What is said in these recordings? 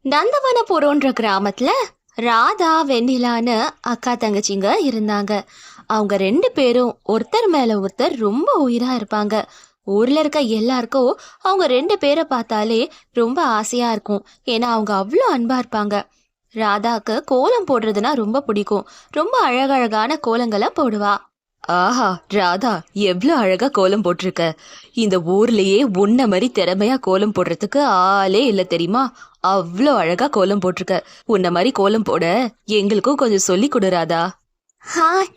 நந்தவனபுரம்ன்ற கிராமத்துல ராதா வெண்ணிலான்னு அக்கா தங்கச்சிங்க இருந்தாங்க. அவங்க ரெண்டு பேரும் ஒருத்தர் மேல ஒருத்தர் ரொம்ப உயிரா இருப்பாங்க. ஊர்ல இருக்க எல்லாருக்கும் அவங்க ரெண்டு பேரை பார்த்தாலே ரொம்ப ஆசையா இருக்கும். ஏன்னா அவங்க அவ்வளோ அன்பா இருப்பாங்க. ராதாக்கு கோலம் போடுறதுனா ரொம்ப பிடிக்கும். ரொம்ப அழகழகான கோலங்களை போடுவா. ஆஹா ராதா, எவ்வளவு அழகா கோலம் போட்டிருக்க. இந்த ஊர்லயே உன்ன மாதிரி திறமையா கோலம் போடுறதுக்கு ஆளே இல்ல தெரியுமா? அவ்வளோ அழகா கோலம் போட்டிருக்க. உன்ன மாதிரி கோலம் போட எங்களுக்கும் கொஞ்சம் சொல்லி கொடு ராதா.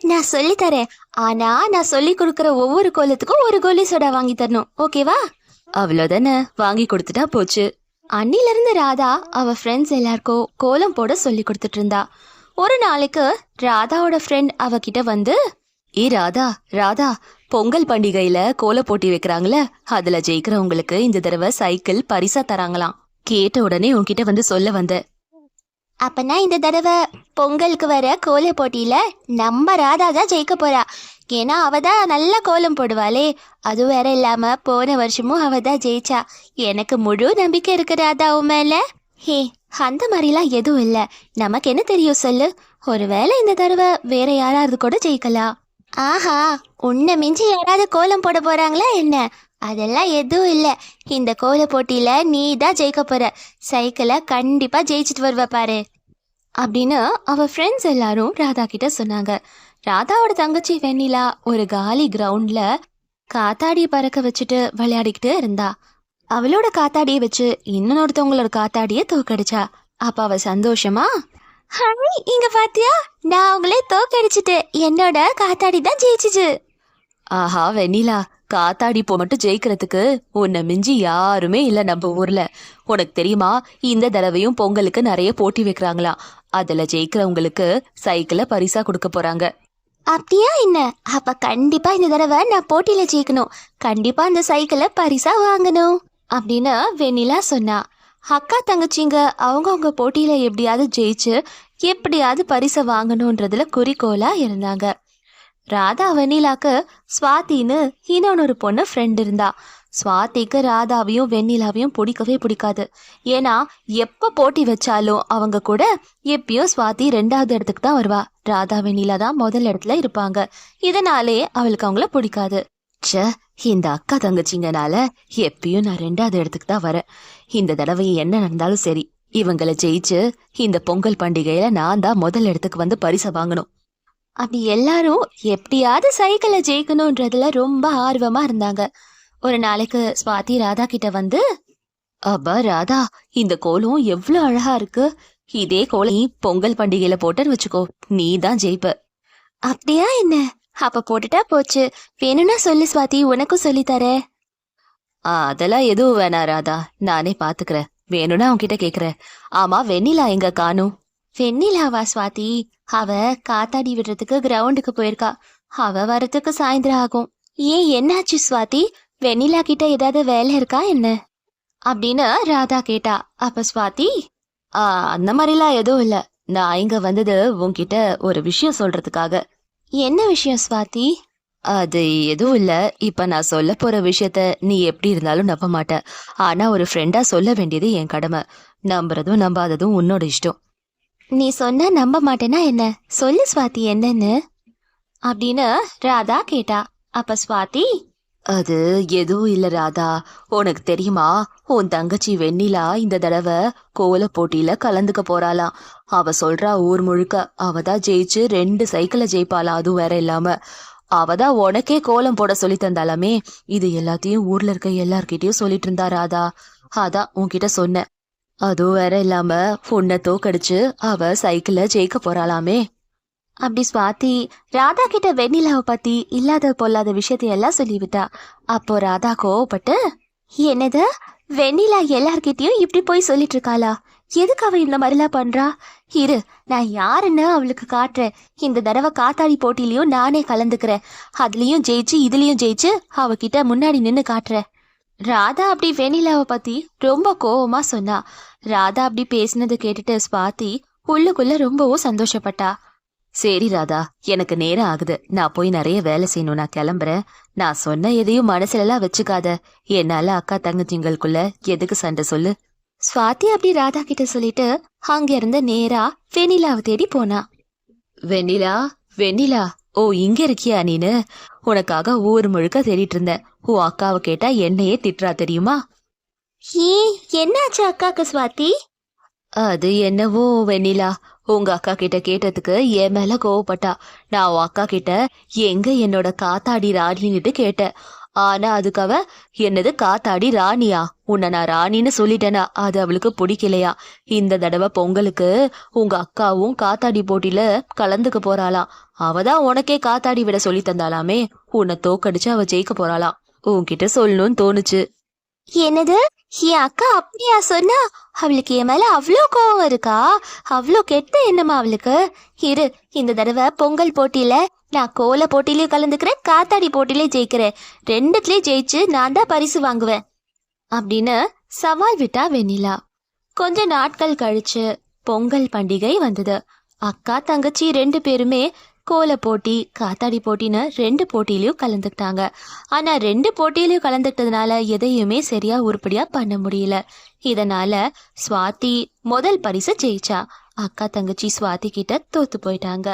நான் சொல்லி தரேன். ஆனா நான் சொல்லி கொடுக்கற ஒவ்வொரு கோலத்துக்கும் ஒரு கோலி சோடா வாங்கி தரணும், ஓகேவா? அவ்வளவுதானே, வாங்கி கொடுத்துட்டா போச்சு. அன்னில இருந்து ராதா அவ ஃப்ரெண்ட்ஸ் எல்லாருக்கும் கோலம் போட சொல்லி கொடுத்துட்டு இருந்தா. ஒரு நாளைக்கு ராதாவோட ஃப்ரெண்ட் அவகிட்ட வந்து, ராதா ராதா, பொங்கல் பண்டிகையில கோல போட்டி வைக்கிறாங்களே, அதுல ஜெயிக்கிறவங்களுக்கு இந்த தடவை சைக்கிள் பரிசா தராங்களாம். கேட்ட உடனே உன்கிட்ட வந்து சொல்ல வந்த. அப்பனா இந்த தடவை பொங்கலுக்கு வர கோல போட்டியில நம்ம ராதா தான் ஜெயிக்க போறா. ஏன்னா அவதான் நல்ல கோலம் போடுவாளே. அது வேற இல்லாம போன வருஷமும் அவதான் ஜெயிச்சா. எனக்கு முழு நம்பிக்கை இருக்கு ராதா உன் மேல. ஹே, அந்த மாதிரிலாம் எதுவும் இல்ல. நமக்கு என்ன தெரியும் சொல்லு. ஒருவேளை இந்த தடவை வேற யாராவது கூட ஜெயிக்கலாம். ஆஹா, உன்னை மிஞ்சி யாராவது கோலம் போட போறாங்களா என்ன? அதெல்லாம் எதுவும் இல்ல. இந்த கோல போட்டியில நீ தான் ஜெயிக்க போற. சைக்கிளை கண்டிப்பா ஜெயிச்சுட்டு வருவ பாரு அப்படின்னு அவ ஃப்ரெண்ட்ஸ் எல்லாரும் ராதா கிட்ட சொன்னாங்க. ராதாவோட தங்கச்சி வெண்ணிலா ஒரு காலி கிரவுண்ட்ல காத்தாடியை பறக்க வச்சுட்டு விளையாடிக்கிட்டு இருந்தா. அவளோட காத்தாடியை வச்சு இன்னொருத்தவங்களோட காத்தாடிய தோக்கடிச்சா. அப்ப அவ சந்தோஷமா, ஹாய், இங்க பாத்தியா, நான் அவங்களே தோக்கடிச்சிட்டு என்னோட காத்தாடி தான் ஜெயிச்சிச்சு. ஆஹா வெண்ணிலா, காத்தாடி போ மட்டும் ஜெயிக்கிறதுக்கு உன்னை மிஞ்சி யாருமே இல்ல நம்ம ஊர்ல. உனக்கு தெரியுமா, இந்த தடவையும் பொங்கலுக்கு நிறைய போட்டி வைக்கிறாங்களாம். அதுல ஜெயிக்கிறவங்களுக்கு சைக்கிளை பரிசா கொடுக்க போறாங்க. அப்படியா என்ன? அப்ப கண்டிப்பா இந்த தடவை நான் போட்டியில ஜெயிக்கணும். கண்டிப்பா அந்த சைக்கிளை பரிசா வாங்கணும் அப்படின்னு வெண்ணிலா சொன்னா. அக்கா தங்கச்சிங்க அவங்கவுங்க போட்டியில எப்படியாவது ஜெயிச்சு எப்படியாவது பரிசை வாங்கணும்ன்றதுல குறிக்கோளா இருந்தாங்க. ராதா வெண்ணிலாக்கு ஸ்வாதின்னு இன்னொன்னு பொண்ணு ஃப்ரெண்ட் இருந்தா. ஸ்வாதிக்கு ராதாவையும் வெண்ணிலாவையும் பிடிக்கவே பிடிக்காது. ஏன்னா எப்ப போட்டி வச்சாலும் அவங்க கூட எப்பயும் ஸ்வாதி 2வது இடத்துக்கு தான் வருவா. ராதா வெண்ணிலா தான் முதல் இடத்துல இருப்பாங்க. இதனாலே அவளுக்கு அவங்கள பிடிக்காது. ச்சே, இந்த அக்கா தங்கச்சிங்கனால எப்பயும் நான் 2வது இடத்துக்கு தான் வரேன். இந்த தடவை என்ன நடந்தாலும் சரி, இவங்களை ஜெயிச்சு இந்த பொங்கல் பண்டிகையில நான் தான் முதல் இடத்துக்கு வந்து பரிசை வாங்கணும். அப்படி எல்லாரும் எப்படியாவது சைக்கிளை ஜெயிக்கணும்ன்றதுல ரொம்ப ஆர்வமா இருந்தாங்க. ஒரு நாளைக்கு ஸ்வாதி ராதா கிட்ட வந்து, அப்பா ராதா, இந்த கோலம் எவ்வளவு அழகா இருக்கு. இதே கோலம் நீ பொங்கல் பண்டிகையில போட்டன்னு வச்சுக்கோ, நீ தான் ஜெயிப்ப. அப்படியா என்ன? அப்ப போட்டுட்டா போச்சு. வேணும்னா சொல்லு ஸ்வாதி, உனக்கும் சொல்லி தரேன். அதெல்லாம் எதுவும் வேணா ராதா, நானே பாத்துக்கிறேன். வேணும்னா அவன்கிட்ட கேக்குறேன். ஆமா, வெண்ணிலா எங்க காணும்? வெண்ணிலாவா ஸ்வாதி? அவ காத்தாடி விடுறதுக்கு கிரவுண்டுக்கு போயிருக்கா. அவ வரத்துக்கு சாயந்தரம் ஆகும். ஏன், என்னாச்சு ஸ்வாதி? வெண்ணிலா கிட்ட ஏதாவது வேலை இருக்கா என்ன அப்படின்னு ராதா கேட்டா. அப்ப ஸ்வாதி, அந்த மாதிரிலாம் எதுவும் இல்ல. நான் இங்க வந்தது உன்கிட்ட ஒரு விஷயம் சொல்றதுக்காக. என்ன விஷயம் ஸ்வாதி? அது எதுவும் இல்ல. இப்ப நான் சொல்ல போற விஷயத்த நீ எப்படி இருந்தாலும் நம்ப மாட்ட. ஆனா ஒரு ஃப்ரெண்டா சொல்ல வேண்டியது என் கடமை. நம்புறதும் நம்பாததும் உன்னோட இஷ்டம். நீ சொன்னா நம்ப மாட்டேன்னா என்ன? சொல்லு ஸ்வாதி, என்னன்னு அப்படின்னு ராதா கேட்டா. அப்ப ஸ்வாதி, அது எதுவும் இல்ல ராதா. உனக்கு தெரியுமா, உன் தங்கச்சி வெண்ணிலா இந்த தடவை கோல போட்டியில கலந்துக்க போறாளாம். அவ சொல்றா ஊர் முழுக்க அவதான் ஜெயிச்சு 2 சைக்கிளை ஜெயிப்பாளாம். அதுவும் வேற இல்லாம அவதான் உனக்கே கோலம் போட சொல்லி தந்தாலாமே. இது எல்லாத்தையும் ஊர்ல இருக்க எல்லார்கிட்டயும் சொல்லிட்டு இருந்தா ராதா. அதான் உன்கிட்ட சொன்னேன். அதுவும் வேற இல்லாம உன்னை தோக்கடிச்சு அவ சைக்கிள ஜெயிக்க போறாளாமே. அப்படி ஸ்வாதி ராதா கிட்ட வெண்ணிலாவை பத்தி இல்லாத பொல்லாத விஷயத்தையெல்லாம் சொல்லிவிட்டா. அப்போ ராதா கோவப்பட்டு, என்னது, வெண்ணிலா எல்லார்கிட்டயும் இப்படி போய் சொல்லிட்டு இருக்காளா? எதுக்கு அவ இந்த மாதிரிலாம் பண்றா? இரு, நான் யாருன்னு அவளுக்கு காட்டுறேன். இந்த தடவை காத்தாடி போட்டிலையும் நானே கலந்துக்கிறேன். அதுலயும் ஜெயிச்சு இதுலயும் ஜெயிச்சு அவகிட்ட முன்னாடி நின்னு காட்டுறேன். ராதா அப்படி வெண்ணிலாவை பத்தி ரொம்ப கோவமா சொன்னா. ராதா அப்படி பேசினது கேட்டுட்டு ஸ்வாதி உள்ளுக்குள்ள ரொம்பவும் சந்தோஷப்பட்டா. சரி ராதா, எனக்கு நேரம் ஆகுது. நான் போய் நிறைய வேலை செய்யணும். நான் கிளம்புறேன். நான் சொன்ன எதையும் மனசுல எல்லாம் வச்சுக்காத. என்னால அக்கா தங்கச்சிங்களுக்குள்ள எதுக்கு சண்டை சொல்லு. ஸ்வாதி அப்படி ராதா கிட்ட சொல்லிட்டு அங்க இருந்து நேரா வெண்ணிலாவை தேடி போனா. வெண்ணிலா, வெண்ணிலா, ஓ இங்க இருக்கியா நீனு? உனக்காக ஊர் முழுக்க தேடிட்டு இருந்தேன். உன் அக்காவை கேட்டா என்னையே திட்டுறா தெரியுமா? என்னாச்சு அக்காக்கு ஸ்வாதி? அது என்னவோ வெண்ணிலா, உங்க அக்கா கிட்ட கேட்டதுக்கு என் மேல கோவப்பட்டா. நான் உன் அக்கா கிட்ட எங்க என்னோட காத்தாடி ராணின்னுட்டு கேட்டேன். ஆனா அதுக்கு அவ என்னது காத்தாடி ராணியா, உன்னை நான் ராணின்னு சொல்லிட்டேனா, அது அவளுக்கு பிடிக்கலையா. இந்த தடவை பொங்கலுக்கு உங்க அக்காவும் காத்தாடி போட்டியில கலந்துக்க போறாளாம். அவதான் உனக்கே காத்தாடி விட சொல்லி தந்தாலாமே. உன்னை தோக்கடிச்சு அவ ஜெயிக்க போறாளாம். உன்கிட்ட சொல்லணும்னு தோணுச்சு. என்னது, என் அக்கா அப்படியா சொன்னா? அவளுக்கு என் மேல அவ்வளோ கோவம் இருக்கா? அவ்வளோ கெட்ட எண்ணமா அவளுக்கு? இரு, இந்த தடவை பொங்கல் போட்டியில நான் கோல போட்டிலயும் கலந்துக்கிறேன், காத்தாடி போட்டிலயும் ஜெயிக்கிறேன். ரெண்டுத்துலயும் ஜெயிச்சு நான் தான் பரிசு வாங்குவேன் அப்படின்னு சவால் விட்டா வெண்ணிலா. கொஞ்ச நாட்கள் கழிச்சு பொங்கல் பண்டிகை வந்தது. அக்கா தங்கச்சி 2 பேருமே கோல போட்டி காத்தாடி போட்டின்னு 2 போட்டியிலயும் கலந்துக்கிட்டாங்க. ஆனா 2 போட்டியிலயும் கலந்துக்கிட்டதுனால எதையுமே சரியா உருப்படியா பண்ண முடியல. இதனால ஸ்வாதி முதல் பரிசு ஜெயிச்சா. அக்கா தங்கச்சி ஸ்வாதி கிட்ட தோத்து போயிட்டாங்க.